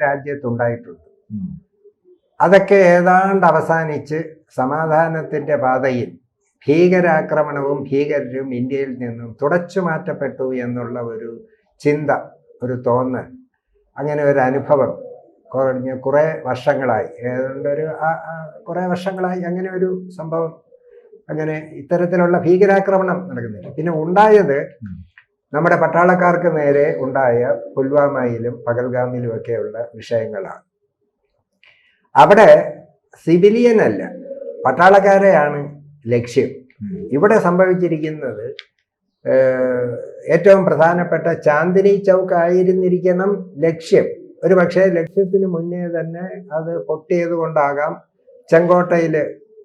രാജ്യത്തുണ്ടായിട്ടുണ്ട്. അതൊക്കെ ഏതാണ്ട് അവസാനിച്ച് സമാധാനത്തിന്റെ പാതയിൽ ഭീകരാക്രമണവും ഭീകരരും ഇന്ത്യയിൽ നിന്നും തുടച്ചു മാറ്റപ്പെട്ടു എന്നുള്ള ഒരു ചിന്ത, ഒരു തോന്നൽ, അങ്ങനെ ഒരു അനുഭവം കുറെ വർഷങ്ങളായി, ഏതാണ്ട് കുറെ വർഷങ്ങളായി അങ്ങനെ ഒരു സംഭവം, അങ്ങനെ ഇത്തരത്തിലുള്ള ഭീകരാക്രമണം നടക്കുന്നില്ല. പിന്നെ ഉണ്ടായത് നമ്മുടെ പട്ടാളക്കാർക്ക് നേരെ ഉണ്ടായ പുൽവാമയിലും പഹൽഗാമിലും ഒക്കെയുള്ള വിഷയങ്ങളാണ്. അവിടെ സിവിലിയൻ അല്ല, പട്ടാളക്കാരെയാണ് ലക്ഷ്യം. ഇവിടെ സംഭവിച്ചിരിക്കുന്നത് ഏറ്റവും പ്രധാനപ്പെട്ട ചാന്ദിനി ചൗക്ക് ആയിരുന്നിരിക്കണം ലക്ഷ്യം. ഒരു പക്ഷേ ലക്ഷ്യത്തിന് മുന്നേ തന്നെ അത് പൊട്ടിയത് കൊണ്ടാകാം ചെങ്കോട്ടയിൽ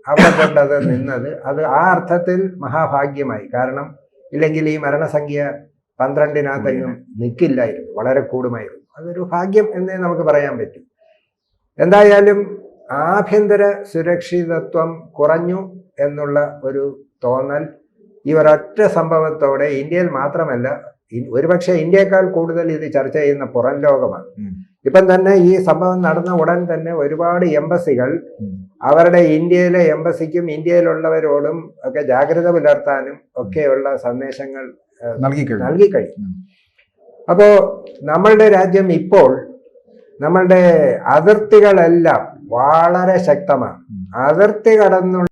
അവിടെ കൊണ്ടത് നിന്നത്. അത് ആ അർത്ഥത്തിൽ മഹാഭാഗ്യമായി. കാരണം ഇല്ലെങ്കിൽ ഈ മരണസംഖ്യ 12-നകത്തെങ്ങും നിൽക്കില്ലായിരുന്നു, വളരെ കൂടുമായിരുന്നു. അതൊരു ഭാഗ്യം എന്നേ നമുക്ക് പറയാൻ പറ്റും. എന്തായാലും ആഭ്യന്തര സുരക്ഷിതത്വം കുറഞ്ഞു എന്നുള്ള ഒരു തോന്നൽ ഈ ഒരൊറ്റ സംഭവത്തോടെ ഇന്ത്യയിൽ മാത്രമല്ല, ഒരുപക്ഷെ ഇന്ത്യയെക്കാൾ കൂടുതൽ ഇത് ചർച്ച ചെയ്യുന്ന പുറം ലോകമാണ്. ഇപ്പം തന്നെ ഈ സംഭവം നടന്ന ഉടൻ തന്നെ ഒരുപാട് എംബസികൾ അവരുടെ ഇന്ത്യയിലെ എംബസിക്കും ഇന്ത്യയിലുള്ളവരോടും ഒക്കെ ജാഗ്രത പുലർത്താനും ഒക്കെയുള്ള സന്ദേശങ്ങൾ നൽകിക്കഴിഞ്ഞു. അപ്പോ നമ്മളുടെ രാജ്യം ഇപ്പോൾ നമ്മളുടെ അതിർത്തികളെല്ലാം വളരെ ശക്തമാണ്. അതിർത്തി കടന്നുള്ള